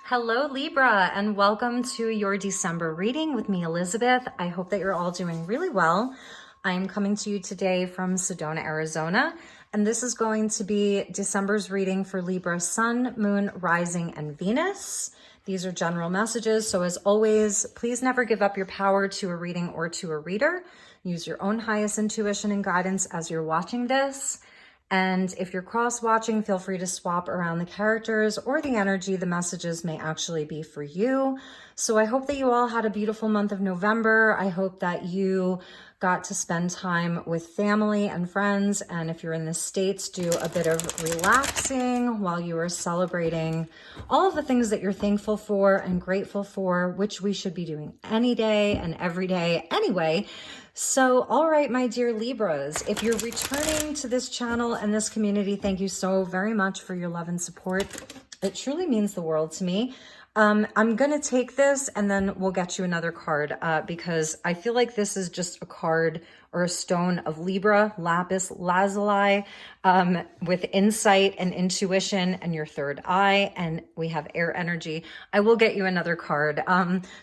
Hello, Libra, and welcome to your December reading with me, Elizabeth. I hope that you're all doing really well. I'm coming to you today from Sedona, Arizona, and this is going to be December's reading for Libra Sun, Moon, Rising, and Venus. These are general messages, so as always, please never give up your power to a reading or to a reader. Use your own highest intuition and guidance as you're watching this. And if you're cross-watching, feel free to swap around the characters or the energy. The messages may actually be for you. So I hope that you all had a beautiful month of November. I hope that you got to spend time with family and friends. And if you're in the States, do a bit of relaxing while you are celebrating all of the things that you're thankful for and grateful for, which we should be doing any day and every day anyway. So, all right, my dear Libras, if you're returning to this channel and this community, thank you so very much for your love and support. It truly means the world to me. I'm going to take this and then we'll get you another card because I feel like this is just a card or a stone of Libra, lapis lazuli, with insight and intuition and your third eye. And we have air energy. I will get you another card.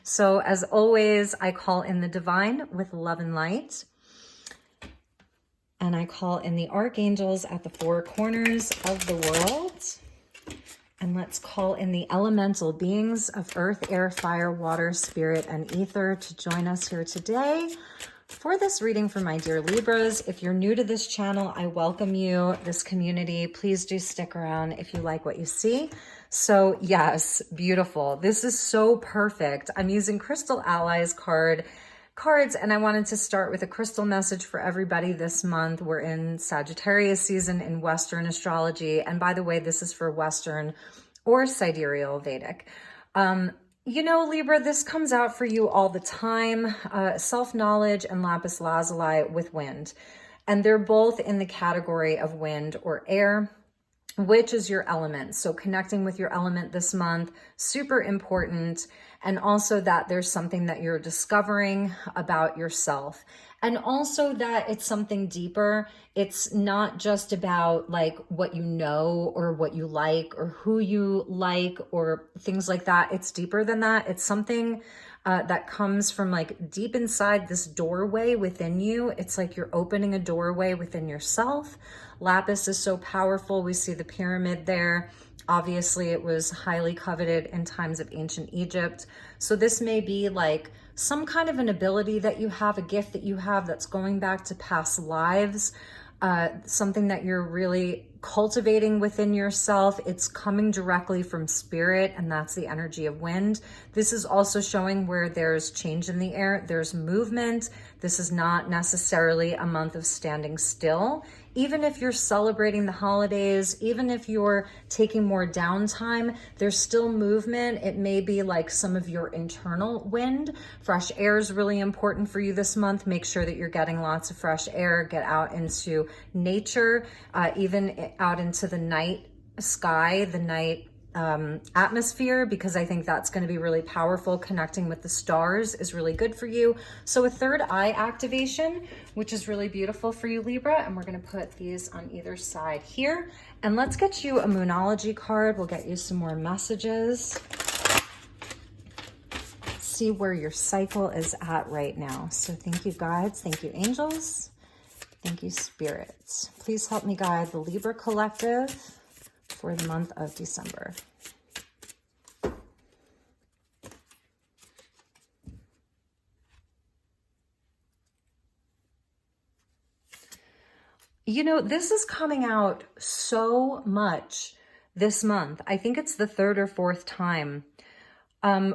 So as always, I call in the divine with love and light. And I call in the archangels at the four corners of the world. And let's call in the elemental beings of earth, air, fire, water, spirit, and ether to join us here today for this reading for my dear Libras. If you're new to this channel, I welcome you, this community. Please do stick around if you like what you see. So yes, beautiful. This is so perfect. I'm using Crystal Allies cards, and I wanted to start with a crystal message for everybody this month. We're in Sagittarius season in Western astrology. And by the way, this is for Western or Sidereal Vedic. You know, Libra, this comes out for you all the time. Self-knowledge and lapis lazuli with wind. And they're both in the category of wind or air, which is your element. So connecting with your element this month, super important. And also that there's something that you're discovering about yourself. And also that it's something deeper. It's not just about like what you know or what you like or who you like or things like that. It's deeper than that. It's something that comes from like deep inside this doorway within you. It's like you're opening a doorway within yourself. Lapis is so powerful. We see the pyramid there. Obviously, it was highly coveted in times of ancient Egypt. So this may be like some kind of an ability that you have, a gift that you have that's going back to past lives, something that you're really cultivating within yourself. It's coming directly from spirit, and that's the energy of wind. This is also showing where there's change in the air, there's movement. This is not necessarily a month of standing still. Even if you're celebrating the holidays, even if you're taking more downtime, there's still movement. It may be like some of your internal wind. Fresh air is really important for you this month. Make sure that you're getting lots of fresh air. Get out into nature, even out into the night sky, the night atmosphere, because I think that's going to be really powerful. Connecting with the stars is really good for you. So a third eye activation, which is really beautiful for you, Libra. And we're going to put these on either side here. And let's get you a Moonology card. We'll get you some more messages. See where your cycle is at right now. So thank you, guides. Thank you, angels. Thank you, spirits. Please help me guide the Libra collective for the month of December. You know, this is coming out so much this month. I think it's the third or fourth time.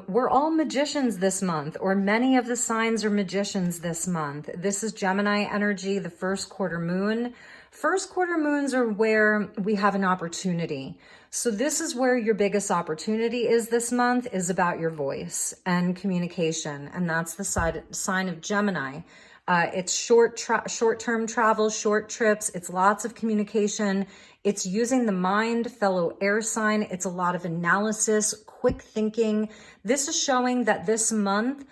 We're all magicians this month, or many of the signs are magicians this month. This is Gemini energy, the first quarter moon. First quarter moons are where we have an opportunity. So this is where your biggest opportunity is this month, is about your voice and communication. And that's the sign of Gemini. It's short-term travel, short trips. It's lots of communication. It's using the mind, fellow air sign. It's a lot of analysis, quick thinking. This is showing that this month,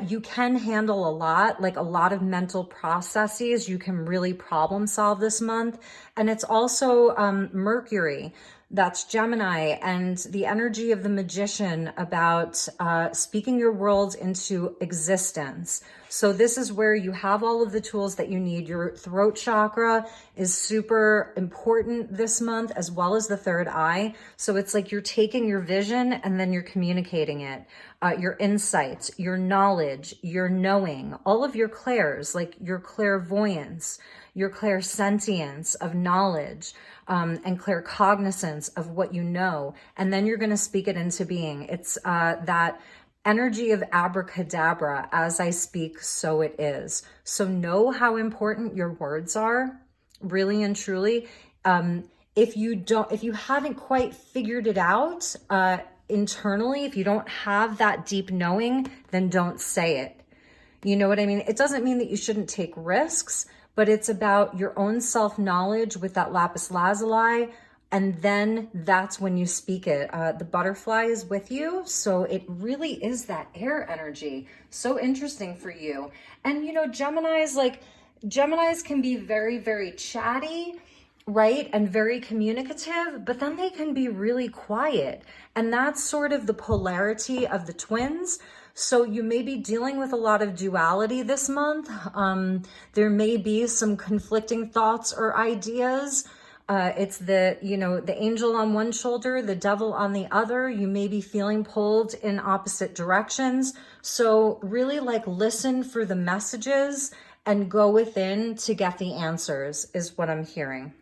You can handle a lot, like a lot of mental processes. You can really problem solve this month. And it's also Mercury. That's Gemini, and the energy of the magician about speaking your worlds into existence. So this is where you have all of the tools that you need. Your throat chakra is super important this month, as well as the third eye. So it's like you're taking your vision and then you're communicating it. Your insights, your knowledge, your knowing, all of your clairs, like your clairvoyance, your clairsentience of knowledge, and claircognizance of what you know. And then you're going to speak it into being. It's that energy of abracadabra. As I speak, so it is. So know how important your words are, really and truly. If you haven't quite figured it out, internally, if you don't have that deep knowing, then don't say it. You know what I mean? It doesn't mean that you shouldn't take risks, but it's about your own self-knowledge with that lapis lazuli. And then that's when you speak it. The butterfly is with you. So it really is that air energy. So interesting for you. And you know, Geminis can be very, very chatty, right? And very communicative, but then they can be really quiet. And that's sort of the polarity of the twins. So you may be dealing with a lot of duality this month. There may be some conflicting thoughts or ideas. It's the angel on one shoulder, the devil on the other. You may be feeling pulled in opposite directions. So really listen for the messages and go within to get the answers is what I'm hearing.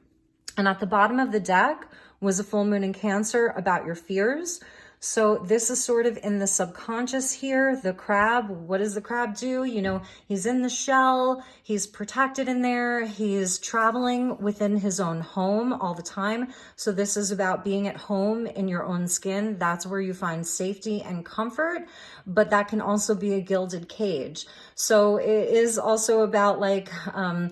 And at the bottom of the deck was a full moon in Cancer about your fears. So this is sort of in the subconscious here. The crab, what does the crab do? You know, he's in the shell, he's protected in there, he's traveling within his own home all the time. So this is about being at home in your own skin. That's where you find safety and comfort, but that can also be a gilded cage. So it is also about I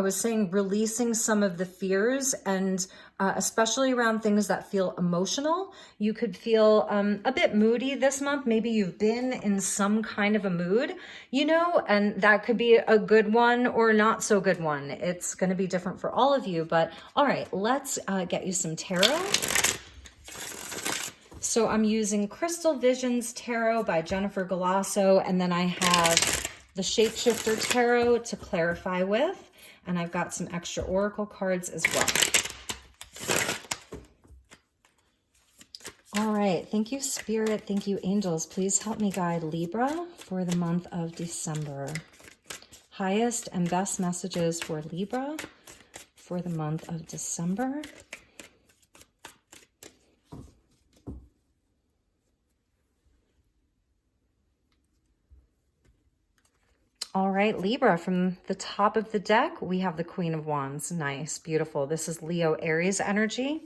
was saying, releasing some of the fears, and especially around things that feel emotional. You could feel a bit moody this month. Maybe you've been in some kind of a mood, and that could be a good one or not so good one. It's going to be different for all of you. But all right, let's get you some tarot. So I'm using Crystal Visions Tarot by Jennifer Galasso, and then I have the Shapeshifter Tarot to clarify with, and I've got some extra oracle cards as well. All right, thank you, Spirit. Thank you, angels. Please help me guide Libra for the month of December. Highest and best messages for Libra for the month of December. All right, Libra, from the top of the deck, we have the Queen of Wands. Nice, beautiful. This is Leo Aries energy.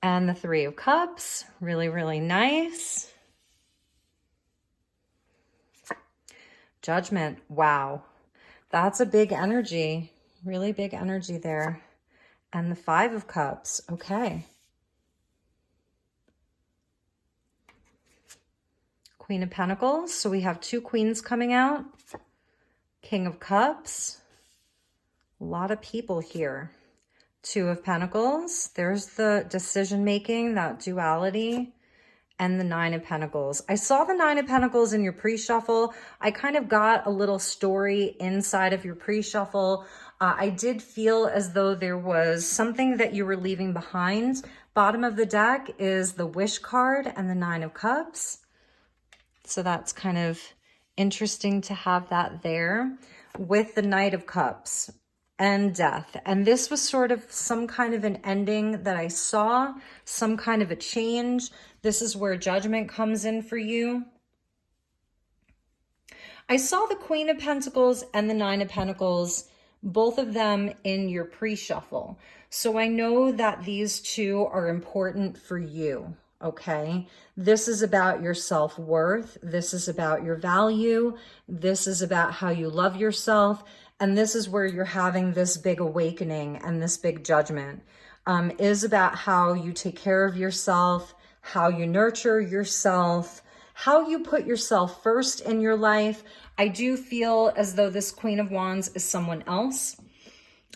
And the Three of Cups, really, really nice. Judgment, wow. That's a big energy, really big energy there. And the Five of Cups, okay. Queen of Pentacles, so we have two queens coming out. King of Cups, a lot of people here. Two of Pentacles, there's the decision-making, that duality, and the Nine of Pentacles. I saw the Nine of Pentacles in your pre-shuffle. I kind of got a little story inside of your pre-shuffle. I did feel as though there was something that you were leaving behind. Bottom of the deck is the Wish card and the Nine of Cups. So that's kind of interesting to have that there with the Knight of Cups and Death. And this was sort of some kind of an ending that I saw, some kind of a change. This is where Judgment comes in for you. I saw the Queen of Pentacles and the Nine of Pentacles, both of them in your pre-shuffle. So I know that these two are important for you. Okay, this is about your self-worth. This is about your value. This is about how you love yourself. And this is where you're having this big awakening and this big judgment, is about how you take care of yourself, how you nurture yourself, how you put yourself first in your life. I do feel as though this Queen of Wands is someone else.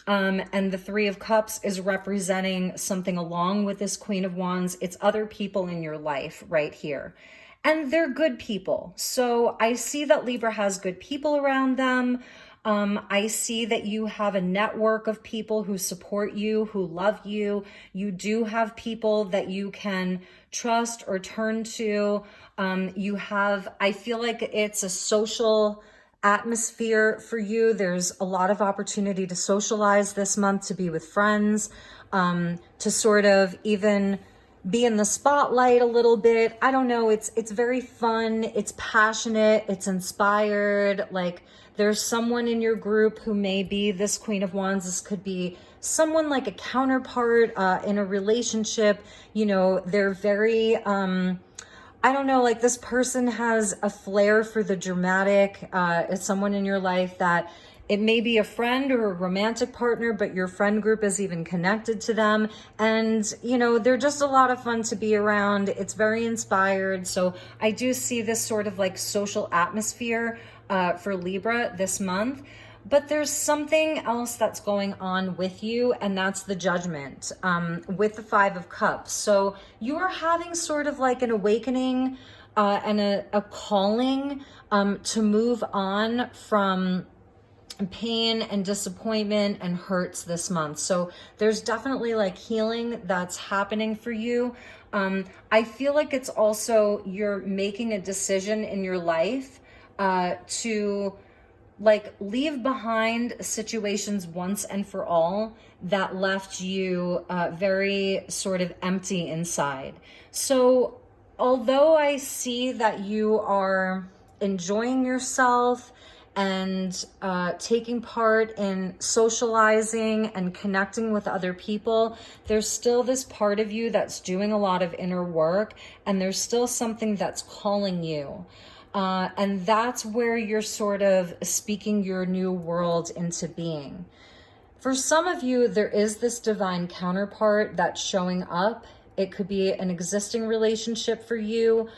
And the Three of Cups is representing something along with this Queen of Wands. It's other people in your life right here. And they're good people. So I see that Libra has good people around them. I see that you have a network of people who support you, who love you. You do have people that you can trust or turn to. I feel like it's a social atmosphere for you. There's a lot of opportunity to socialize this month, to be with friends, to sort of even be in the spotlight a little bit. I don't know. It's very fun. It's passionate. It's inspired. Like, there's someone in your group who may be this Queen of Wands. This could be someone like a counterpart in a relationship. You know, they're very, I don't know, like this person has a flair for the dramatic. It's someone in your life that it may be a friend or a romantic partner, but your friend group is even connected to them. And, you know, they're just a lot of fun to be around. It's very inspired. So I do see this sort of like social atmosphere for Libra this month. But there's something else that's going on with you, and that's the Judgment with the Five of Cups. So you are having sort of like an awakening and a calling to move on from pain and disappointment and hurts this month. So there's definitely like healing that's happening for you. I feel like it's also you're making a decision in your life to like leave behind situations once and for all that left you very sort of empty inside. So although I see that you are enjoying yourself and taking part in socializing and connecting with other people, there's still this part of you that's doing a lot of inner work, and there's still something that's calling you. And that's where you're sort of speaking your new world into being. For some of you, there is this divine counterpart that's showing up. It could be an existing relationship for you.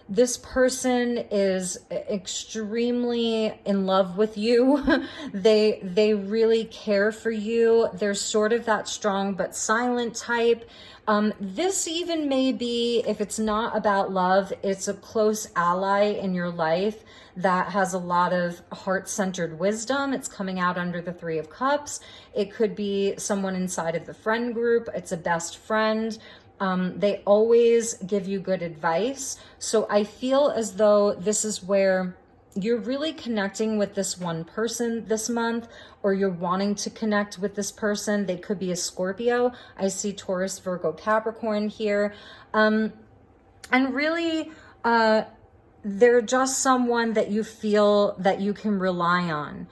This person is extremely in love with you. They really care for you. They're sort of that strong but silent type. This even may be, if it's not about love, it's a close ally in your life that has a lot of heart-centered wisdom. It's coming out under the Three of Cups. It could be someone inside of the friend group. It's a best friend. They always give you good advice. So I feel as though this is where you're really connecting with this one person this month, or you're wanting to connect with this person. They could be a Scorpio. I see Taurus, Virgo, Capricorn here. And really, they're just someone that you feel that you can rely on.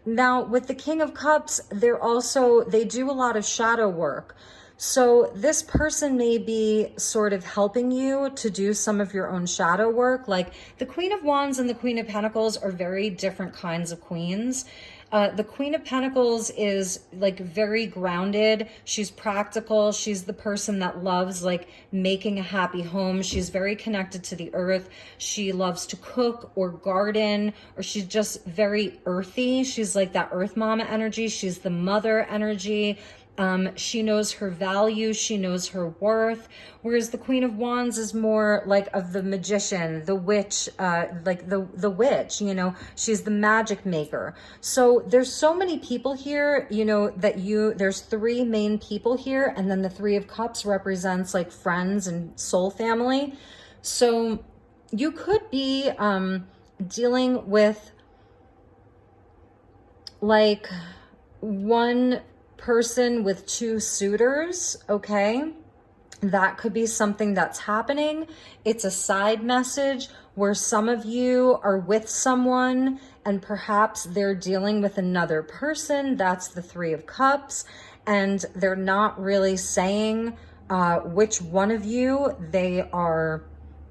Now, with the King of Cups, they do a lot of shadow work. So this person may be sort of helping you to do some of your own shadow work. Like the Queen of Wands and the Queen of Pentacles are very different kinds of queens. The Queen of Pentacles is like very grounded. She's practical. She's the person that loves like making a happy home. She's very connected to the earth. She loves to cook or garden, or she's just very earthy. She's like that earth mama energy. She's the mother energy. She knows her value, she knows her worth, whereas the Queen of Wands is more like of the magician, the witch, like the witch, you know, she's the magic maker. So there's so many people here, you know, there's three main people here, and then the Three of Cups represents like friends and soul family. So you could be dealing with like one person with two suitors, okay? That could be something that's happening. It's a side message where some of you are with someone and perhaps they're dealing with another person. That's the Three of Cups, and they're not really saying which one of you they are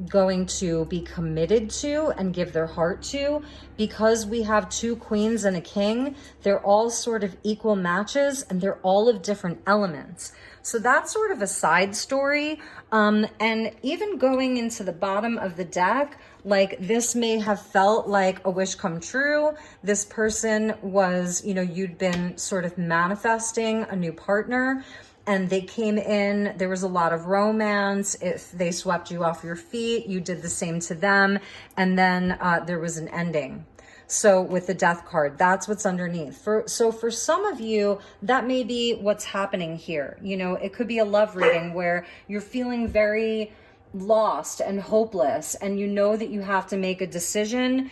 going to be committed to and give their heart to. Because we have 2 queens and a king, they're all sort of equal matches, and they're all of different elements. So that's sort of a side story. And even going into the bottom of the deck, like this may have felt like a wish come true. This person was, you know, you'd been sort of manifesting a new partner, and they came in, there was a lot of romance. If they swept you off your feet, you did the same to them. And then there was an ending. So with the death card, that's what's underneath. So for some of you, that may be what's happening here. You know, it could be a love reading where you're feeling very lost and hopeless, and you know that you have to make a decision.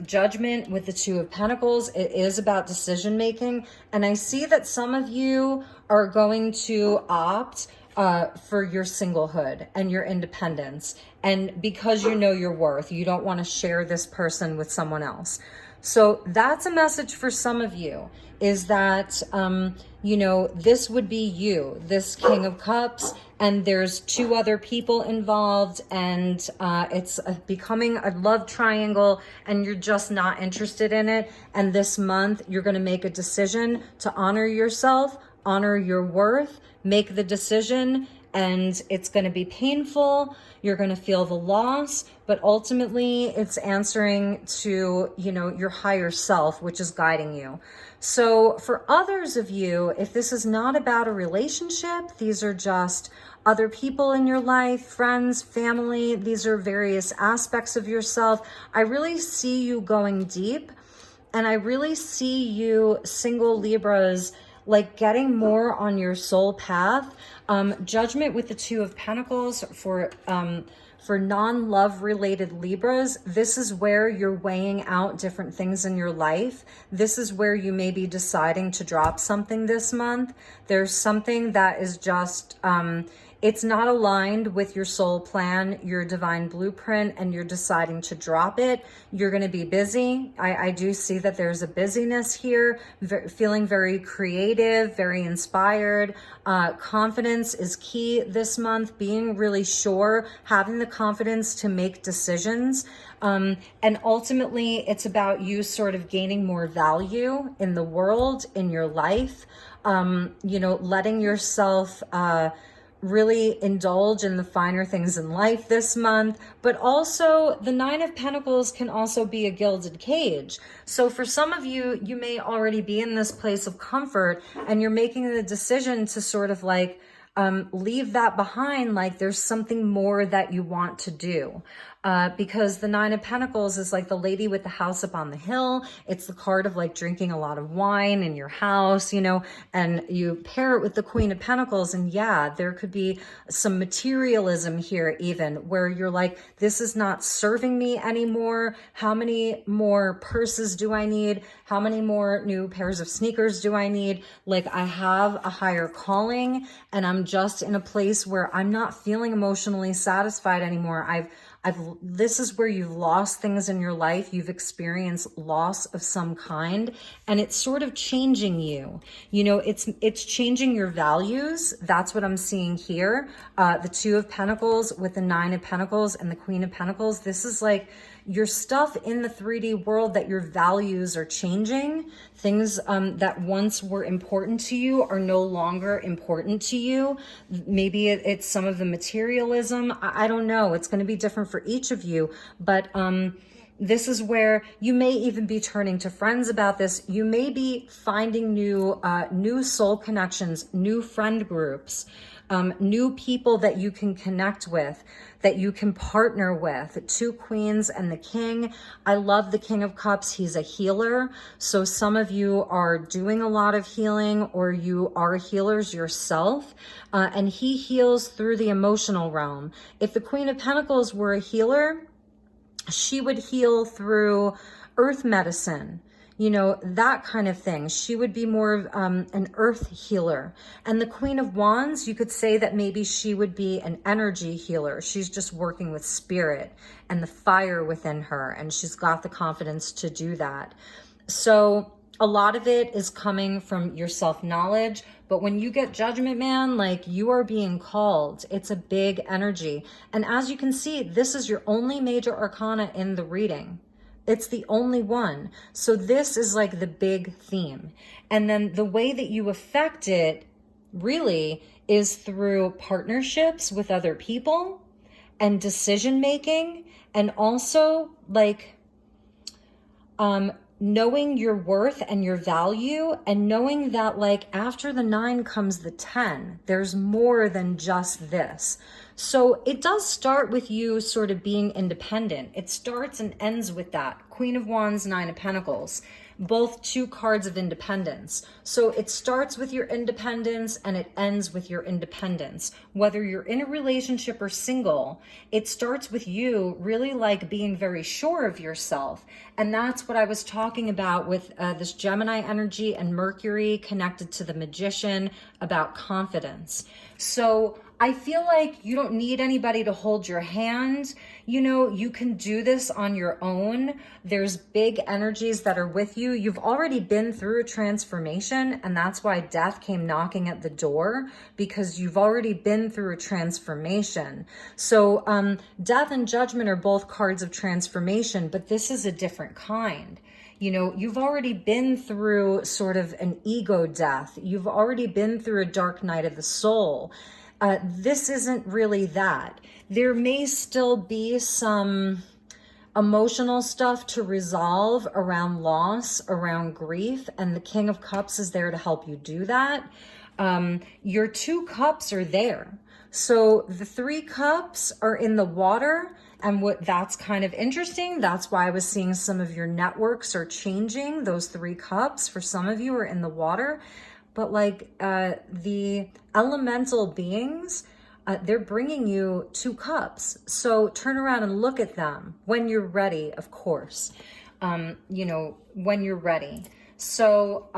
Judgment with the 2 of Pentacles, it is about decision making. And I see that some of you are going to opt for your singlehood and your independence. And because you know your worth, you don't want to share this person with someone else. So that's a message for some of you, is that, you know, this would be you, this King of Cups, and there's 2 other people involved, and it's becoming a love triangle, and you're just not interested in it. And this month, you're going to make a decision to honor yourself, honor your worth, make the decision, and it's going to be painful. You're going to feel the loss, but ultimately it's answering to, you know, your higher self, which is guiding you. So for others of you, if this is not about a relationship, these are just other people in your life, friends, family, these are various aspects of yourself. I really see you going deep, and I really see you single Libras like getting more on your soul path. Judgment with the 2 of Pentacles for non-love related Libras. This is where you're weighing out different things in your life. This is where you may be deciding to drop something this month. There's something that is just, it's not aligned with your soul plan, your divine blueprint, and you're deciding to drop it. You're going to be busy. I do see that there's a busyness here, feeling very creative, very inspired. Confidence is key this month, being really sure, having the confidence to make decisions. And ultimately, it's about you sort of gaining more value in the world, in your life, you know, letting yourself really indulge in the finer things in life this month. But also the 9 of Pentacles can also be a gilded cage. So for some of you, you may already be in this place of comfort, and you're making the decision to sort of like leave that behind. Like there's something more that you want to do. Because the 9 of Pentacles is like the lady with the house up on the hill. It's the card of like drinking a lot of wine in your house, you know, and you pair it with the Queen of Pentacles. And yeah, there could be some materialism here even, where you're like, this is not serving me anymore. How many more purses do I need? How many more new pairs of sneakers do I need? Like I have a higher calling, and I'm just in a place where I'm not feeling emotionally satisfied anymore. This is where you've lost things in your life. You've experienced loss of some kind, and it's sort of changing you. You know, it's changing your values. That's what I'm seeing here. The 2 of Pentacles with the 9 of Pentacles and the Queen of Pentacles. This is like your stuff in the 3D world, that your values are changing. Things that once were important to you are no longer important to you. Maybe it's some of the materialism. I don't know. It's going to be different for each of you. But this is where you may even be turning to friends about this. You may be finding new soul connections, new friend groups, new people that you can connect with, that you can partner with. 2 queens and the king. I love the King of Cups. He's a healer. So some of you are doing a lot of healing, or you are healers yourself. And he heals through the emotional realm. If the Queen of Pentacles were a healer, she would heal through earth medicine, you know, that kind of thing. She would be more of an earth healer. And the Queen of Wands, you could say that maybe she would be an energy healer. She's just working with spirit and the fire within her, and she's got the confidence to do that. So A lot of it is coming from your self-knowledge, but when you get Judgment Man, like, you are being called. It's a big energy. And as you can see, this is your only major arcana in the reading. It's the only one. So this is like the big theme. And then the way that you affect it really is through partnerships with other people and decision making, and also like knowing your worth and your value, and knowing that like after the 9 comes the 10. There's more than just this. So it does start with you sort of being independent. It starts and ends with that. Queen of Wands, 9 of Pentacles, both 2 cards of independence. So it starts with your independence and it ends with your independence. Whether you're in a relationship or single, it starts with you really like being very sure of yourself. And that's what I was talking about with this Gemini energy and Mercury connected to the Magician, about confidence. So I feel like you don't need anybody to hold your hand. You know, you can do this on your own. There's big energies that are with you. You've already been through a transformation, and that's why death came knocking at the door, because you've already been through a transformation. So death and judgment are both cards of transformation, but this is a different kind. You know, you've already been through sort of an ego death. You've already been through a dark night of the soul. This isn't really that. There may still be some emotional stuff to resolve around loss, around grief, and the King of Cups is there to help you do that. Your 2 cups are there. So the 3 cups are in the water, and that's kind of interesting. That's why I was seeing some of your networks are changing. Those 3 cups for some of you are in the water. But like the elemental beings, they're bringing you 2 cups. So turn around and look at them when you're ready, of course, you know, when you're ready. So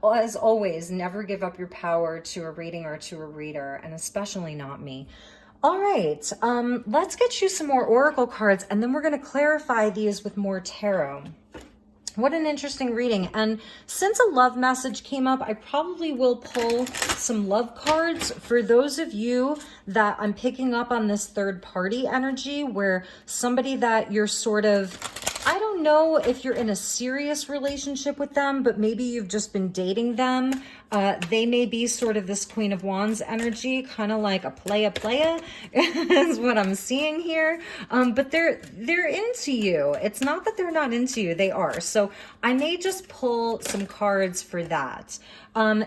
as always, never give up your power to a reading or to a reader, and especially not me. All right, let's get you some more oracle cards, and then we're going to clarify these with more tarot. What an interesting reading. And since a love message came up, I probably will pull some love cards for those of you that I'm picking up on this third party energy, where somebody that you're sort of, I don't know if you're in a serious relationship with them, but maybe you've just been dating them. They may be sort of this Queen of Wands energy, kind of like a playa is what I'm seeing here. But they're into you. It's not that they're not into you, they are. So I may just pull some cards for that.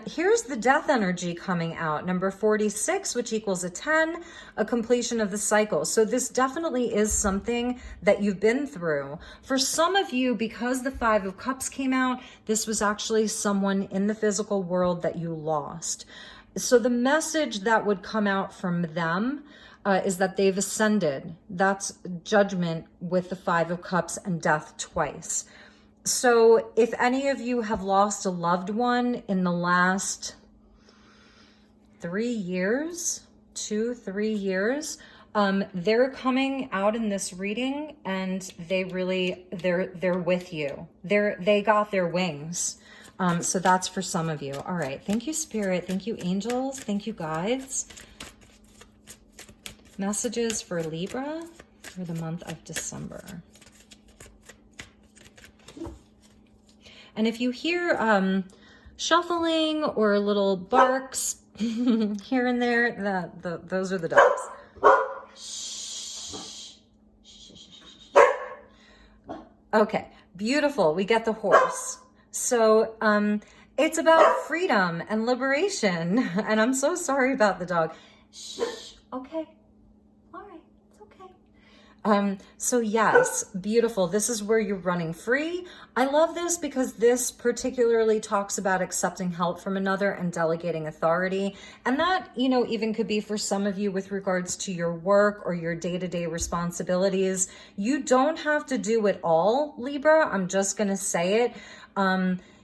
Here's the death energy coming out, number 46, which equals a 10, a completion of the cycle. So this definitely is something that you've been through. For some of you, because the 5 of Cups came out, this was actually someone in the physical world that you lost. So the message that would come out from them is that they've ascended. That's judgment with the 5 of Cups and death twice. So if any of you have lost a loved one in the last 3 years, 2-3 years, they're coming out in this reading, and they're with you. They got their wings. So that's for some of you. All right. Thank you, Spirit. Thank you, angels. Thank you, guides. Messages for Libra for the month of December. And if you hear shuffling or little barks here and there, those are the dogs. Okay, beautiful. We get the horse. So it's about freedom and liberation. And I'm so sorry about the dog. Shh. Okay. All right. It's okay. So yes, beautiful. This is where you're running free. I love this because this particularly talks about accepting help from another and delegating authority. And that, you know, even could be for some of you with regards to your work or your day-to-day responsibilities. You don't have to do it all, Libra. I'm just going to say it.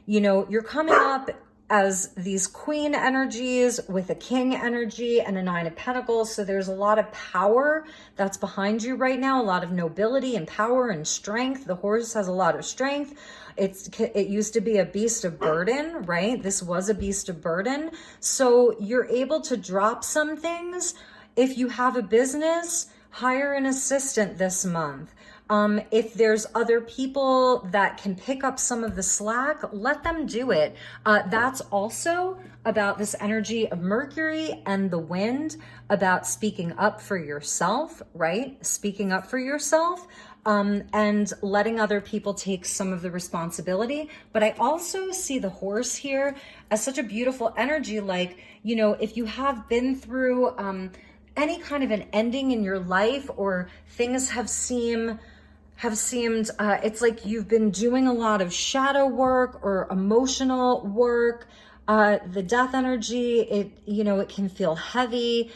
You know, you're coming up as these queen energies with a king energy and a 9 of pentacles. So there's a lot of power that's behind you right now, a lot of nobility and power and strength. The horse has a lot of strength. It used to be a beast of burden, right? This was a beast of burden. So you're able to drop some things. If you have a business, hire an assistant this month. If there's other people that can pick up some of the slack, let them do it. That's also about this energy of Mercury and the wind, about speaking up for yourself, right? Speaking up for yourself, and letting other people take some of the responsibility. But I also see the horse here as such a beautiful energy. Like, you know, if you have been through any kind of an ending in your life, or things have seemed it's like you've been doing a lot of shadow work or emotional work. The death energy, it can feel heavy.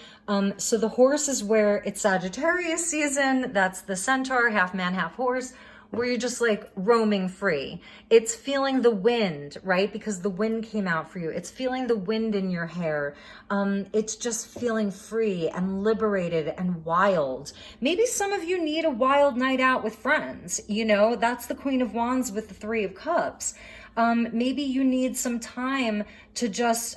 So the horse is where it's Sagittarius season. That's the centaur, half man, half horse, where you're just like roaming free. It's feeling the wind, right? Because the wind came out for you. It's feeling the wind in your hair. It's just feeling free and liberated and wild. Maybe some of you need a wild night out with friends. You know, that's the Queen of Wands with the 3 of Cups. Maybe you need some time to just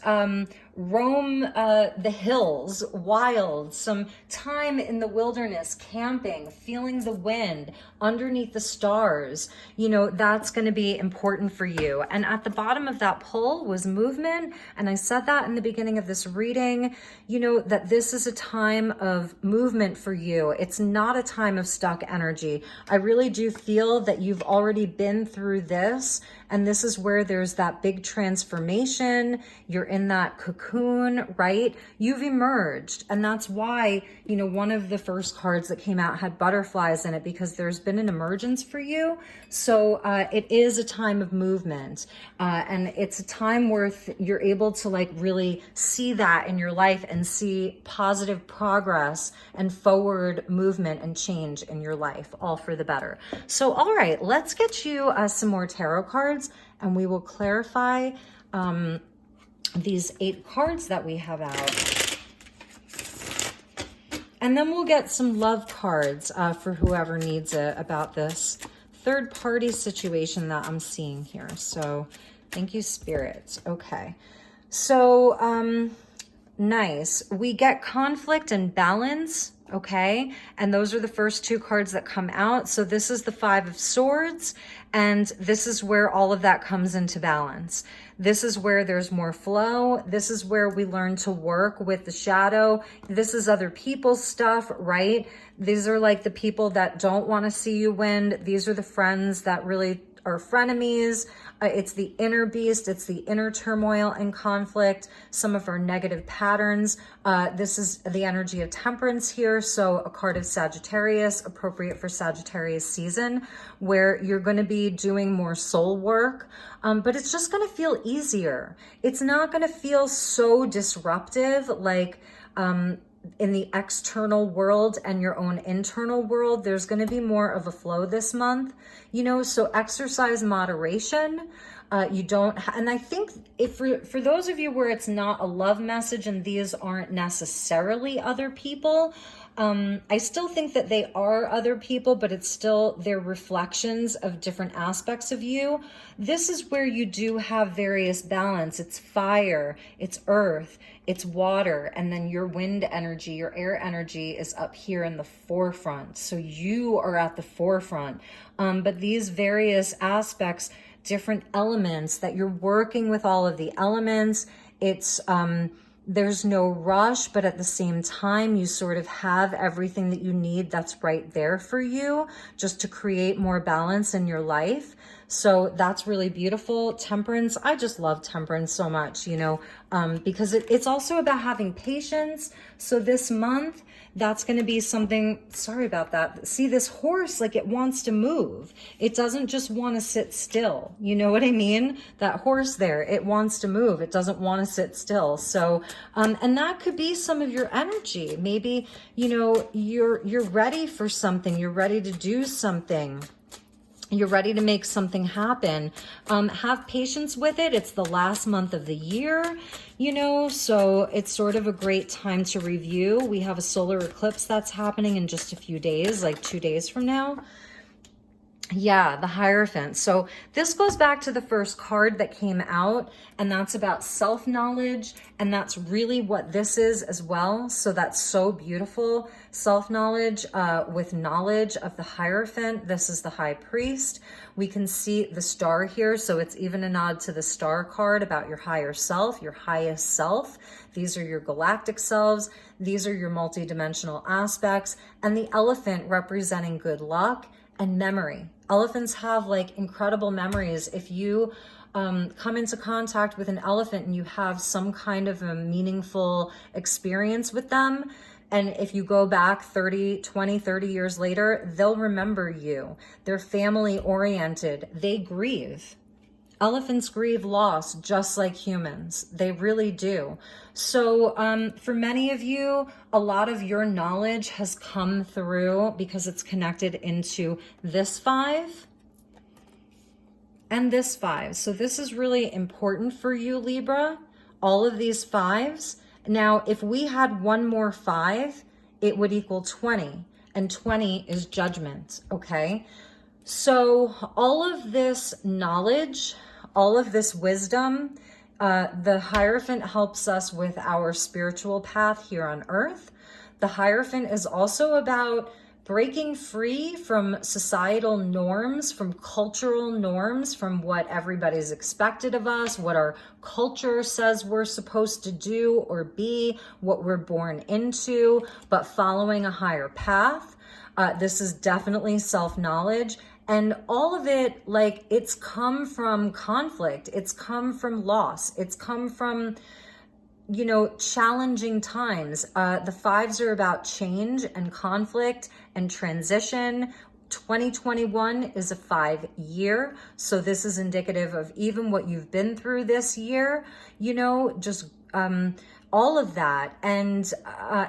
roam the hills, wild, some time in the wilderness, camping, feeling the wind underneath the stars. You know, that's going to be important for you. And at the bottom of that pull was movement. And I said that in the beginning of this reading, you know, that this is a time of movement for you. It's not a time of stuck energy. I really do feel that you've already been through this. And this is where there's that big transformation. You're in that cocoon, right? You've emerged. And that's why, you know, one of the first cards that came out had butterflies in it, because there's been an emergence for you. So it is a time of movement. And it's a time where you're able to like really see that in your life and see positive progress and forward movement and change in your life, all for the better. So, all right, let's get you some more tarot cards, and we will clarify these 8 cards that we have out. And then we'll get some love cards for whoever needs it about this third party situation that I'm seeing here. So thank you, Spirit. Okay. So nice. We get conflict and balance. Okay. And those are the first 2 cards that come out. So this is the 5 of Swords. And this is where all of that comes into balance. This is where there's more flow. This is where we learn to work with the shadow. This is other people's stuff, right? These are like the people that don't want to see you win. These are the friends that really are frenemies. It's the inner beast. It's the inner turmoil and conflict. Some of our negative patterns. This is the energy of Temperance here. So a card of Sagittarius, appropriate for Sagittarius season, where you're going to be doing more soul work. But it's just going to feel easier. It's not going to feel so disruptive like in the external world and your own internal world. There's going to be more of a flow this month, you know, so exercise moderation. You don't, and I think if for those of you where it's not a love message and these aren't necessarily other people, I still think that they are other people, but it's still their reflections of different aspects of you. This is where you do have various balance. It's fire, it's earth, it's water, and then your wind energy, your air energy is up here in the forefront. So you are at the forefront. But these various aspects, different elements that you're working with, all of the elements, it's there's no rush, but at the same time you sort of have everything that you need that's right there for you just to create more balance in your life. So that's really beautiful. Temperance, I just love Temperance so much, you know, because it's also about having patience. So this month, that's going to be something, sorry about that. See, this horse, like it wants to move. It doesn't just want to sit still. You know what I mean? That horse there, it wants to move. It doesn't want to sit still. So, and that could be some of your energy. Maybe, you know, you're ready for something. You're ready to do something. You're ready to make something happen. Have patience with it. It's the last month of the year, you know, so it's sort of a great time to review. We have a solar eclipse that's happening in just a few days, like 2 days from now. Yeah, the Hierophant. So this goes back to the first card that came out, and that's about self-knowledge, and that's really what this is as well. So that's so beautiful. Self-knowledge with knowledge of the Hierophant. This is the High Priest. We can see the star here, so it's even a nod to the star card about your higher self, your highest self. These are your galactic selves. These are your multidimensional aspects, and the elephant representing good luck and memory. Elephants have like incredible memories. If you come into contact with an elephant and you have some kind of a meaningful experience with them, and if you go back 20, 30 years later, they'll remember you. They're family oriented. They grieve. Elephants grieve loss just like humans. They really do. So for many of you, a lot of your knowledge has come through because it's connected into this 5 and this 5. So this is really important for you, Libra, all of these 5s. Now, if we had one more 5, it would equal 20, and 20 is judgment, okay? So all of this knowledge, all of this wisdom, the Hierophant helps us with our spiritual path here on earth. The Hierophant is also about breaking free from societal norms, from cultural norms, from what everybody's expected of us, what our culture says we're supposed to do or be, what we're born into, but following a higher path. This is definitely self-knowledge. And all of it, like, it's come from conflict. It's come from loss. It's come from, you know, challenging times. The 5s are about change and conflict and transition. 2021 is a 5 year. So this is indicative of even what you've been through this year, you know, just all of that, and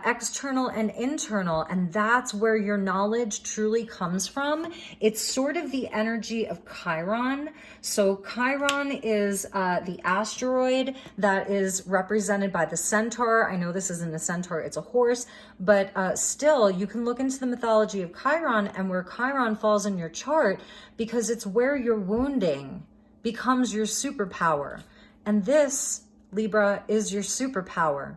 external and internal, and that's where your knowledge truly comes from. It's sort of the energy of Chiron. So Chiron is the asteroid that is represented by the centaur. I know this isn't a centaur, it's a horse, but still you can look into the mythology of Chiron and where Chiron falls in your chart, because it's where your wounding becomes your superpower. And this, Libra, is your superpower.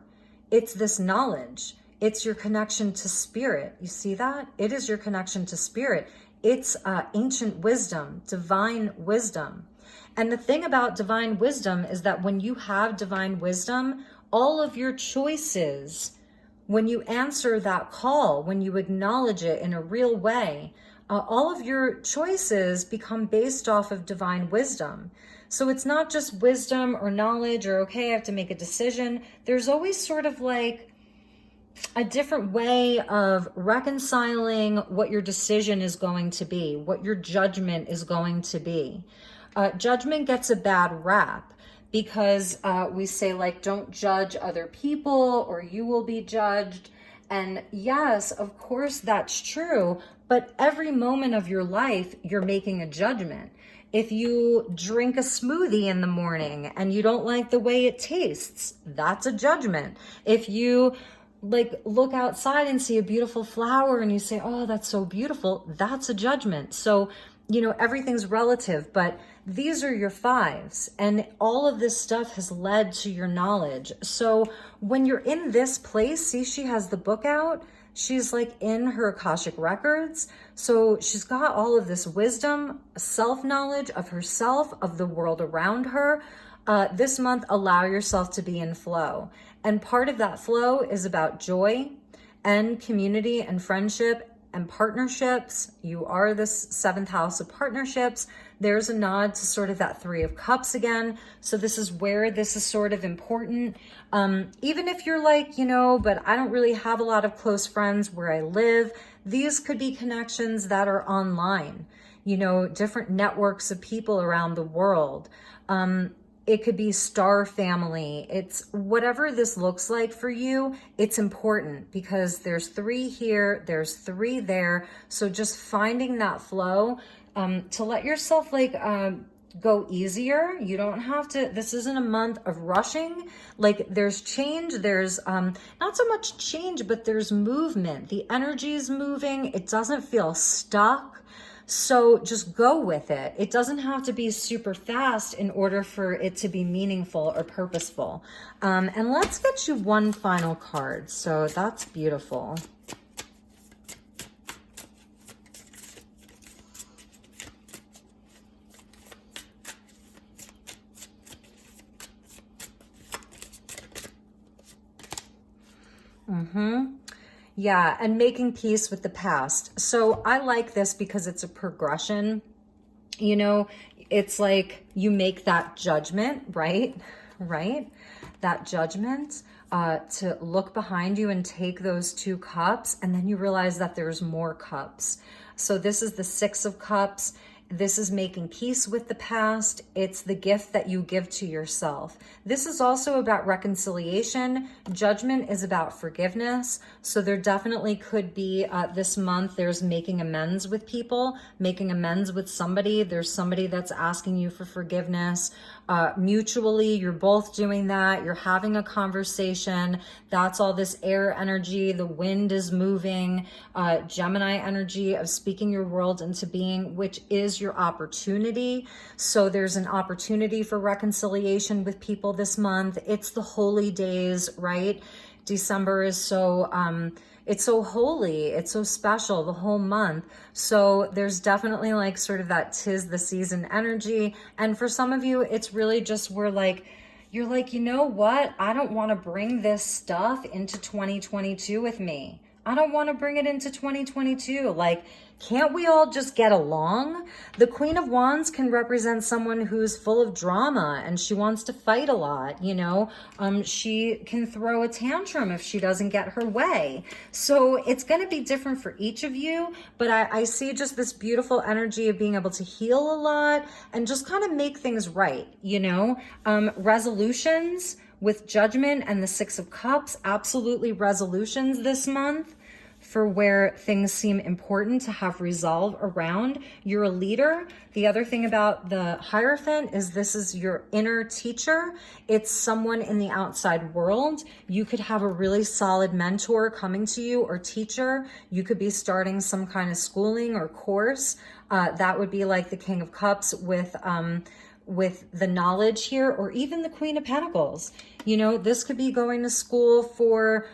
It's this knowledge. It's your connection to spirit. You see that? It is your connection to spirit. It's ancient wisdom, divine wisdom. And the thing about divine wisdom is that when you have divine wisdom, all of your choices, when you answer that call, when you acknowledge it in a real way, all of your choices become based off of divine wisdom. So it's not just wisdom or knowledge or, okay, I have to make a decision. There's always sort of like a different way of reconciling what your decision is going to be, what your judgment is going to be. Judgment gets a bad rap because we say, like, don't judge other people or you will be judged. And yes, of course, that's true. But every moment of your life, you're making a judgment. If you drink a smoothie in the morning and you don't like the way it tastes, that's a judgment. If you like look outside and see a beautiful flower and you say, oh, that's so beautiful, that's a judgment. So, you know, everything's relative, but these are your 5s, and all of this stuff has led to your knowledge. So when you're in this place, see, she has the book out. She's like in her Akashic records. So she's got all of this wisdom, self-knowledge of herself, of the world around her. This month, allow yourself to be in flow. And part of that flow is about joy and community and friendship and partnerships. You are this 7th house of partnerships. There's a nod to sort of that 3 of Cups again. So this is where this is sort of important. Even if you're like, you know, but I don't really have a lot of close friends where I live, these could be connections that are online, you know, different networks of people around the world. It could be star family. It's whatever this looks like for you, it's important because there's 3 here, there's 3 there. So just finding that flow. to let yourself like go easier. You don't have to, this isn't a month of rushing. Like there's change, there's not so much change, but there's movement. The energy is moving. It doesn't feel stuck. So just go with it. It doesn't have to be super fast in order for it to be meaningful or purposeful. And let's get you one final card. So that's beautiful. Yeah, and making peace with the past. So I like this because it's a progression. You know, it's like you make that judgment, right? Right? That judgment to look behind you and take those 2 cups, and then you realize that there's more cups. So this is the 6 of Cups. This is making peace with the past. It's the gift that you give to yourself. This is also about reconciliation. Judgment is about forgiveness. So there definitely could be this month, there's making amends with people, making amends with somebody. There's somebody that's asking you for forgiveness. Mutually, you're both doing that. You're having a conversation. That's all this air energy. The wind is moving. Gemini energy of speaking your world into being, which is your opportunity. So there's an opportunity for reconciliation with people this month. It's the holy days, right? December is so it's so holy, it's so special, the whole month. So there's definitely like sort of that 'tis the season energy. And for some of you, it's really just where like you're like, you know what, I don't want to bring this stuff into 2022 with me. I don't want to bring it into 2022. Like, can't we all just get along? The Queen of Wands can represent someone who's full of drama and she wants to fight a lot, you know? She can throw a tantrum if she doesn't get her way. So it's going to be different for each of you, but I see just this beautiful energy of being able to heal a lot and just kind of make things right, you know? Resolutions with Judgment and the 6 of Cups, absolutely resolutions this month for where things seem important to have resolve around. You're a leader. The other thing about the Hierophant is this is your inner teacher. It's someone in the outside world. You could have a really solid mentor coming to you or teacher. You could be starting some kind of schooling or course. That would be like the King of Cups with the knowledge here, or even the Queen of Pentacles. You know, this could be going to school for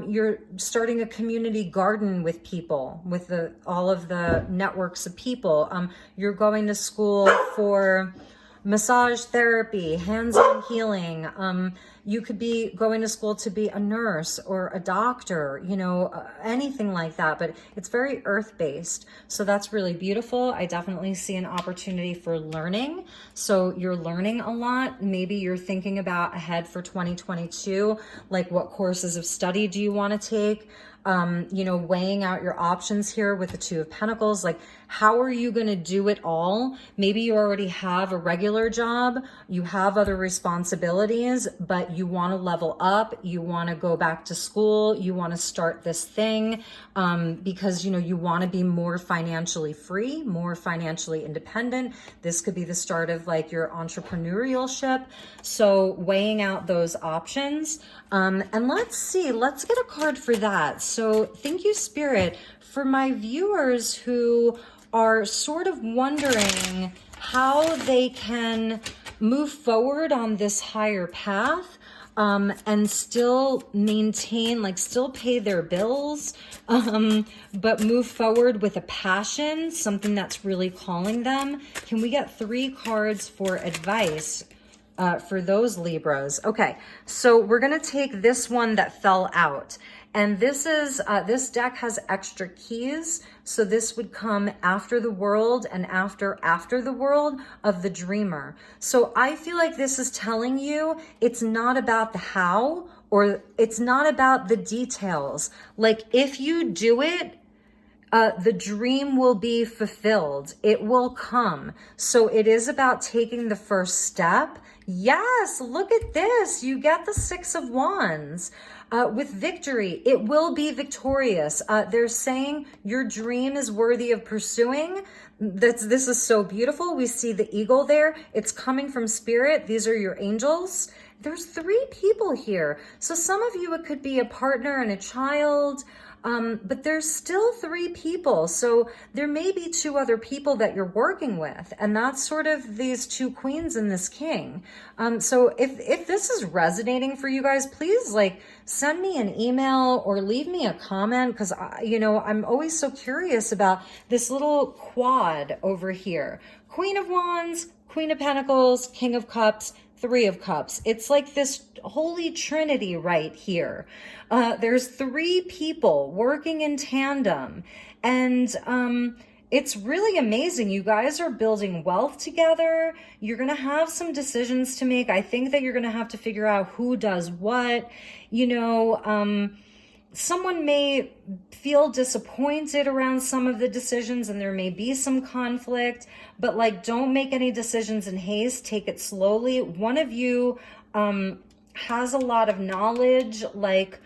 you're starting a community garden with people, with all of the networks of people. You're going to school for massage therapy, hands-on healing. You could be going to school to be a nurse or a doctor, you know, anything like that, but it's very earth-based. So that's really beautiful. I definitely see an opportunity for learning. So you're learning a lot. Maybe you're thinking about ahead for 2022, like what courses of study do you want to take? You know, weighing out your options here with the 2 of Pentacles, like how are you going to do it all? Maybe you already have a regular job, you have other responsibilities, but you want to level up, you want to go back to school, you want to start this thing because, you know, you want to be more financially free, more financially independent. This could be the start of like your entrepreneurship. So weighing out those options. And let's see, let's get a card for that. So thank you, Spirit, for my viewers who are sort of wondering how they can move forward on this higher path and still maintain, like still pay their bills, but move forward with a passion, something that's really calling them. Can we get 3 cards for advice for those Libras? Okay, so we're going to take this one that fell out. And this is, this deck has extra keys. So this would come after the World and after the World of the Dreamer. So I feel like this is telling you it's not about the how, or it's not about the details. Like if you do it, the dream will be fulfilled. It will come. So it is about taking the first step, Yes, look at this. You get the Six of Wands. With victory, it will be victorious. They're saying your dream is worthy of pursuing. This is so beautiful. We see the eagle there. It's coming from spirit. These are your angels. There's 3 people here. So some of you, it could be a partner and a child. But there's still 3 people. So there may be 2 other people that you're working with. And that's sort of these 2 queens and this king. So if this is resonating for you guys, please like send me an email or leave me a comment. Cause I'm always so curious about this little quad over here. Queen of Wands, Queen of Pentacles, King of Cups, 3 of Cups. It's like this holy trinity right here. There's 3 people working in tandem, and it's really amazing. You guys are building wealth together. You're going to have some decisions to make. I think that you're going to have to figure out who does what. Someone may feel disappointed around some of the decisions, and there may be some conflict, but like, don't make any decisions in haste. Take it slowly. One of you has a lot of knowledge, like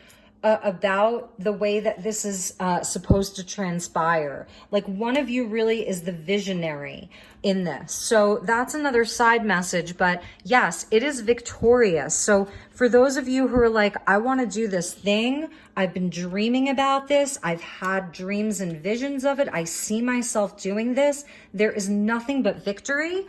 about the way that this is supposed to transpire. Like, one of you really is the visionary in this. So that's another side message, but yes, it is victorious. So for those of you who are like, I want to do this thing, I've been dreaming about this, I've had dreams and visions of it, I see myself doing this, there is nothing but victory.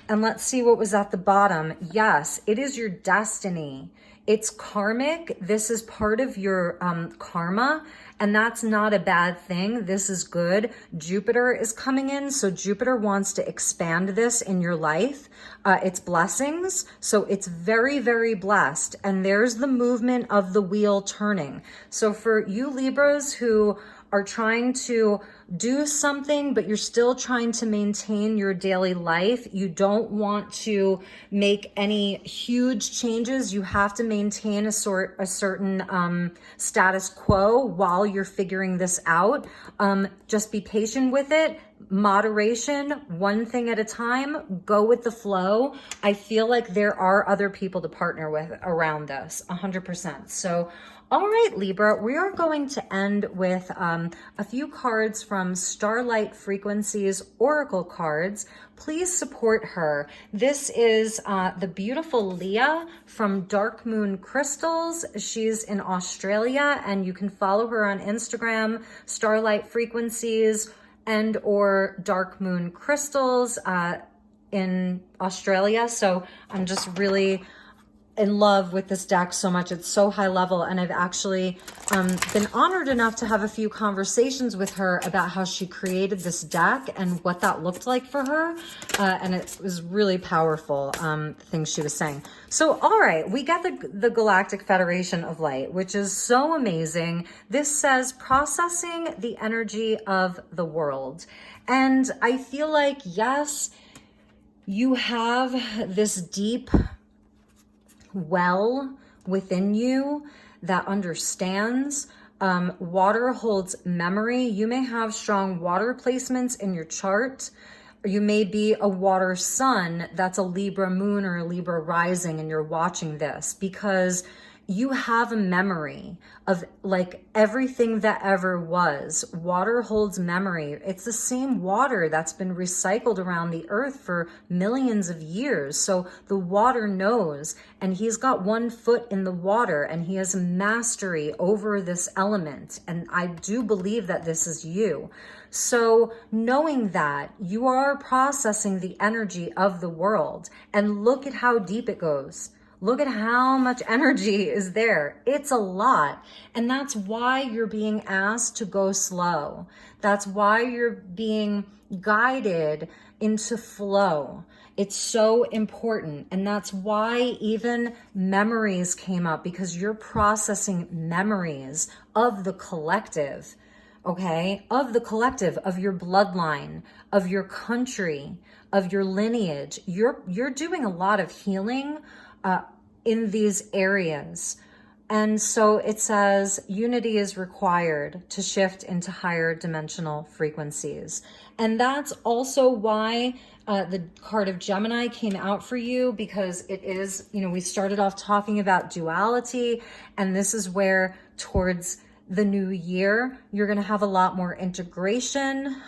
And let's see what was at the bottom. Yes, it is your destiny. It's karmic. This is part of your karma, and that's not a bad thing. This is good. Jupiter is coming in, so Jupiter wants to expand this in your life. It's blessings, so it's very, very blessed. And there's the movement of the wheel turning. So for you Libras who are trying to do something, but you're still trying to maintain your daily life, you don't want to make any huge changes, you have to maintain a certain status quo while you're figuring this out. Just be patient with it. Moderation, one thing at a time, go with the flow. I feel like there are other people to partner with around this, 100%. So all right, Libra, we are going to end with a few cards from Starlight Frequencies Oracle cards. Please support her. This is the beautiful Leah from Dark Moon Crystals. She's in Australia, and you can follow her on Instagram, Starlight Frequencies and or Dark Moon Crystals in Australia. So I'm just really in love with this deck so much. It's so high level, and I've actually been honored enough to have a few conversations with her about how she created this deck and what that looked like for her, and it was really powerful, things she was saying. So all right, we got the Galactic Federation of Light, which is so amazing. This says processing the energy of the world, and I feel like, yes, you have this deep well within you that understands. Water holds memory. You may have strong water placements in your chart. You may be a water sun that's a Libra moon or a Libra rising, and you're watching this because you have a memory of like everything that ever was. Water holds memory. It's the same water that's been recycled around the earth for millions of years. So the water knows, and he's got one foot in the water, and he has mastery over this element. And I do believe that this is you. So knowing that, you are processing the energy of the world, and look at how deep it goes. Look at how much energy is there. It's a lot. And that's why you're being asked to go slow. That's why you're being guided into flow. It's so important. And that's why even memories came up, because you're processing memories of the collective, okay? Of the collective, of your bloodline, of your country, of your lineage. You're doing a lot of healing in these areas. And so it says unity is required to shift into higher dimensional frequencies. And that's also why the card of Gemini came out for you, because it is, we started off talking about duality, and this is where towards the new year, you're going to have a lot more integration,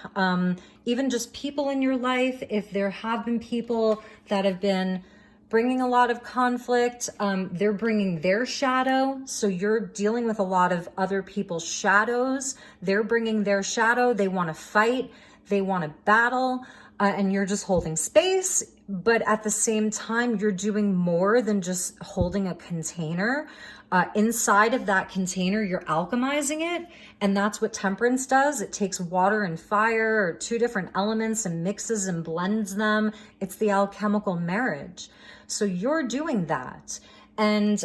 even just people in your life. If there have been people that have been bringing a lot of conflict, they're bringing their shadow. So you're dealing with a lot of other people's shadows. They're bringing their shadow. They want to fight. They want to battle. And you're just holding space. But at the same time, you're doing more than just holding a container. Inside of that container, you're alchemizing it. And that's what temperance does. It takes water and fire, or two different elements, and mixes and blends them. It's the alchemical marriage. So you're doing that. And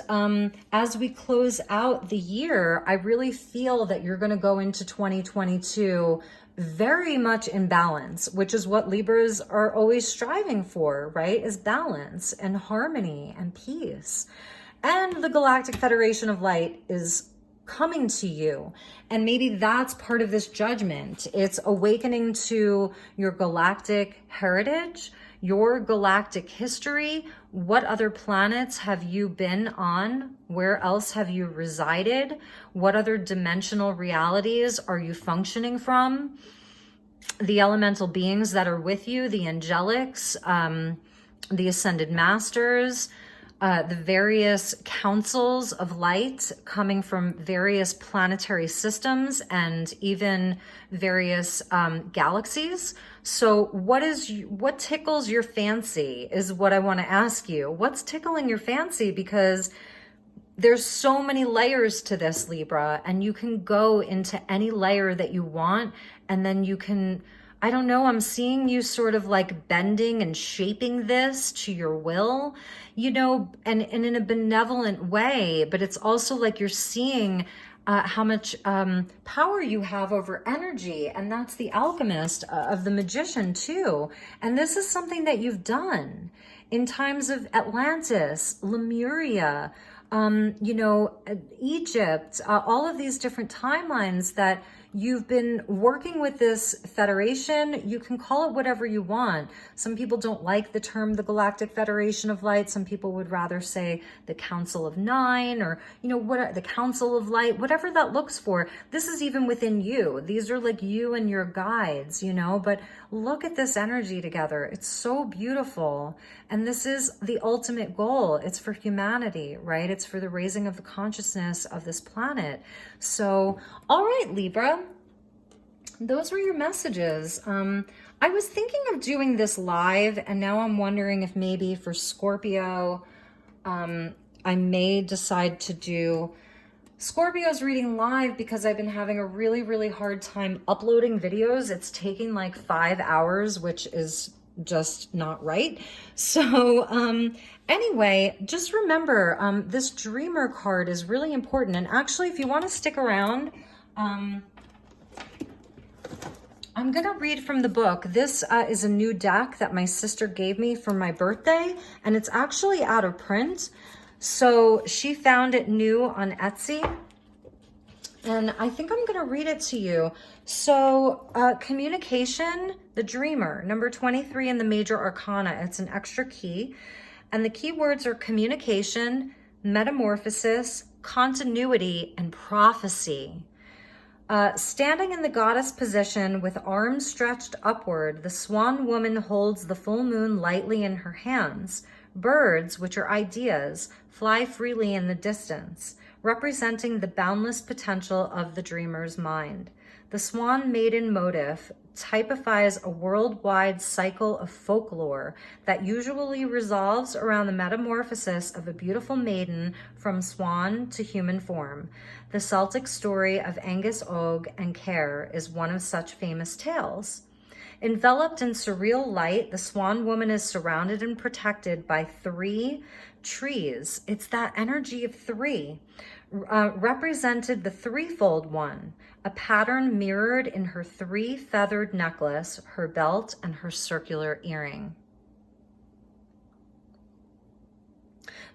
as we close out the year, I really feel that you're going to go into 2022 very much in balance, which is what Libras are always striving for, right? Is balance and harmony and peace. And the Galactic Federation of Light is coming to you. And maybe that's part of this judgment. It's awakening to your galactic heritage, your galactic history. What other planets have you been on? Where else have you resided? What other dimensional realities are you functioning from? The elemental beings that are with you, the angelics, the ascended masters, the various councils of light coming from various planetary systems and even various galaxies. So what tickles your fancy is what I want to ask you. What's tickling your fancy? Because there's so many layers to this, Libra, and you can go into any layer that you want, and then you can, I don't know, I'm seeing you sort of like bending and shaping this to your will, and in a benevolent way, but it's also like you're seeing how much power you have over energy. And that's the alchemist of the magician too. And this is something that you've done in times of Atlantis, Lemuria, Egypt, all of these different timelines that you've been working with this federation. You can call it whatever you want. Some people don't like the term the Galactic Federation of Light. Some people would rather say the Council of Nine, or, what the Council of Light, whatever that looks for. This is even within you. These are like you and your guides, but look at this energy together. It's so beautiful. And this is the ultimate goal. It's for humanity, right? It's for the raising of the consciousness of this planet. So, all right, Libra, those were your messages. I was thinking of doing this live, and now I'm wondering if maybe for Scorpio, I may decide to do Scorpio's reading live, because I've been having a really, really hard time uploading videos. It's taking like 5 hours, which is just not right. So anyway, just remember, this dreamer card is really important. And actually, if you want to stick around, I'm going to read from the book. This is a new deck that my sister gave me for my birthday, and it's actually out of print. So she found it new on Etsy, and I think I'm going to read it to you. So communication, the dreamer, number 23 in the major arcana. It's an extra key. And the key words are communication, metamorphosis, continuity, and prophecy. Standing in the goddess position with arms stretched upward, the swan woman holds the full moon lightly in her hands. Birds, which are ideas, fly freely in the distance, representing the boundless potential of the dreamer's mind. The swan maiden motif typifies a worldwide cycle of folklore that usually resolves around the metamorphosis of a beautiful maiden from swan to human form. The Celtic story of Angus Og and Care is one of such famous tales. Enveloped in surreal light, the swan woman is surrounded and protected by 3 trees. It's that energy of 3, represented the threefold one, a pattern mirrored in her 3 feathered necklace, her belt, and her circular earring.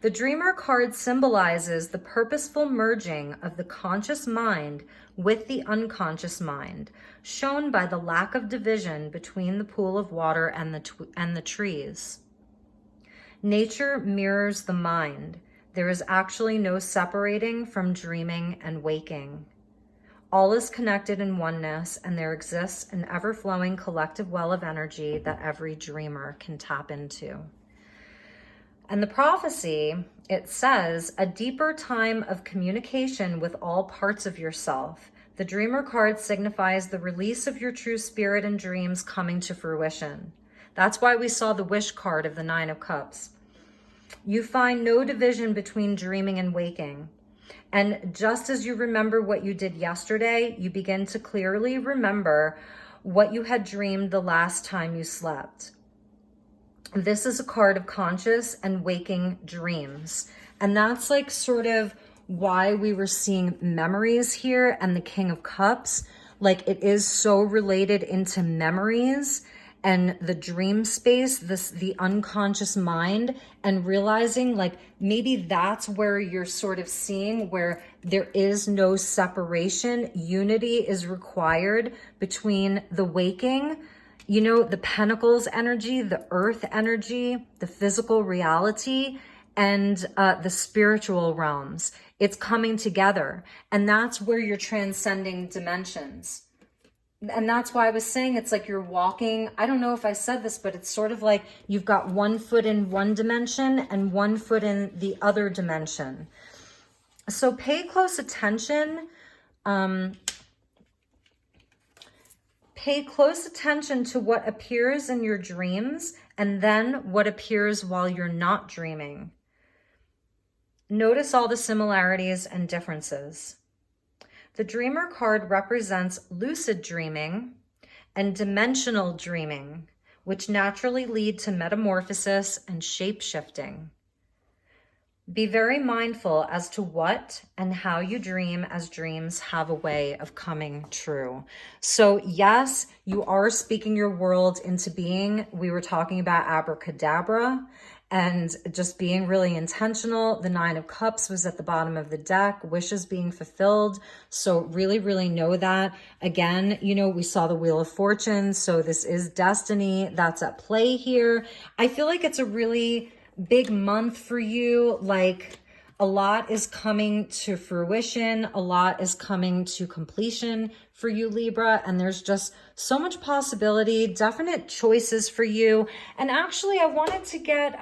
The Dreamer card symbolizes the purposeful merging of the conscious mind with the unconscious mind, shown by the lack of division between the pool of water and the trees. Nature mirrors the mind. There is actually no separating from dreaming and waking. All is connected in oneness, and there exists an ever-flowing collective well of energy that every dreamer can tap into. And the prophecy, it says, a deeper time of communication with all parts of yourself. The Dreamer card signifies the release of your true spirit and dreams coming to fruition. That's why we saw the wish card of the Nine of Cups. You find no division between dreaming and waking. And just as you remember what you did yesterday, you begin to clearly remember what you had dreamed the last time you slept. This is a card of conscious and waking dreams. And that's like sort of why we were seeing memories here and the King of Cups. Like it is so related into memories and the dream space, the unconscious mind, and realizing like maybe that's where you're sort of seeing where there is no separation. Unity is required between the waking, you know, the pentacles energy, the earth energy, the physical reality, and the spiritual realms. It's coming together. And that's where you're transcending dimensions. And that's why I was saying it's like you're walking. I don't know if I said this, but it's sort of like you've got 1 foot in one dimension and 1 foot in the other dimension. So pay close attention. Pay close attention to what appears in your dreams and then what appears while you're not dreaming. Notice all the similarities and differences. The Dreamer card represents lucid dreaming and dimensional dreaming, which naturally lead to metamorphosis and shape-shifting. Be very mindful as to what and how you dream, as dreams have a way of coming true. So yes, you are speaking your world into being. We were talking about abracadabra and just being really intentional. The Nine of Cups was at the bottom of the deck, wishes being fulfilled. So really, really know that. Again, you know, we saw the Wheel of Fortune. So this is destiny that's at play here. I feel like it's a really big month for you. Like a lot is coming to fruition. A lot is coming to completion for you, Libra. And there's just so much possibility, definite choices for you. And actually I wanted to get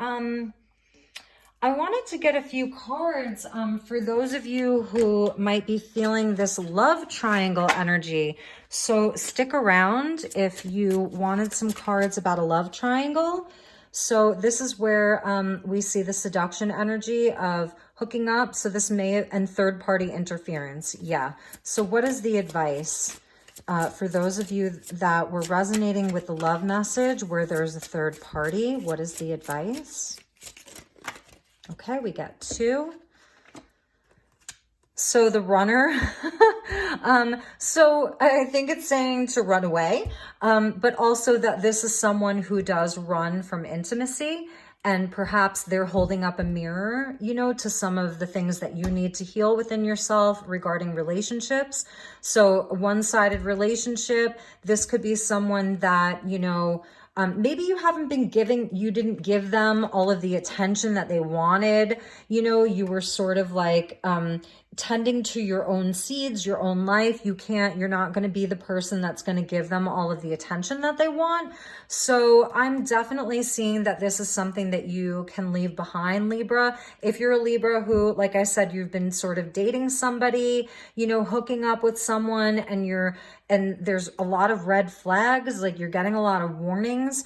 a few cards for those of you who might be feeling this love triangle energy. So stick around if you wanted some cards about a love triangle. So this is where we see the seduction energy of hooking up. So this and third party interference. Yeah. So what is the advice for those of you that were resonating with the love message where there's a third party? What is the advice? Okay, we got 2. So the runner, so I think it's saying to run away, but also that this is someone who does run from intimacy, and perhaps they're holding up a mirror, you know, to some of the things that you need to heal within yourself regarding relationships. So one-sided relationship, this could be someone that, you know, maybe you didn't give them all of the attention that they wanted. You know, you were sort of like, tending to your own seeds, your own life. You're not going to be the person that's going to give them all of the attention that they want. So I'm definitely seeing that this is something that you can leave behind, Libra. If you're a Libra who, like I said, you've been sort of dating somebody, you know, hooking up with someone, and there's a lot of red flags, like you're getting a lot of warnings.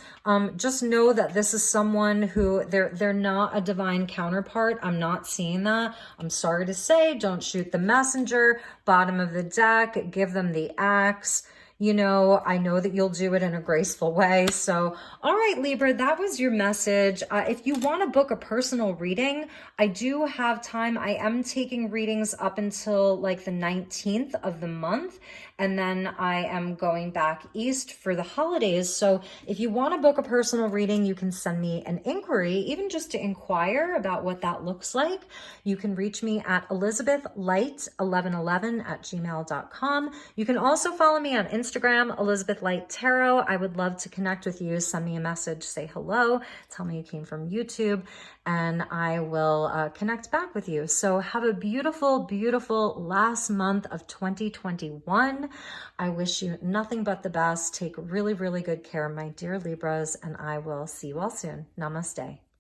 Just know that this is someone who they're not a divine counterpart. I'm not seeing that. I'm sorry to say, don't shoot the messenger. Bottom of the deck, give them the axe. You know, I know that you'll do it in a graceful way. So, all right, Libra, that was your message. If you want to book a personal reading, I do have time. I am taking readings up until like the 19th of the month. And then I am going back east for the holidays. So if you want to book a personal reading, you can send me an inquiry, even just to inquire about what that looks like. You can reach me at elizabethlight1111@gmail.com. You can also follow me on Instagram, Elizabeth Light Tarot. I would love to connect with you. Send me a message, say hello, tell me you came from YouTube, and I will connect back with you. So have a beautiful, beautiful last month of 2021. I wish you nothing but the best. Take really, really good care, my dear Libras, and I will see you all soon. Namaste.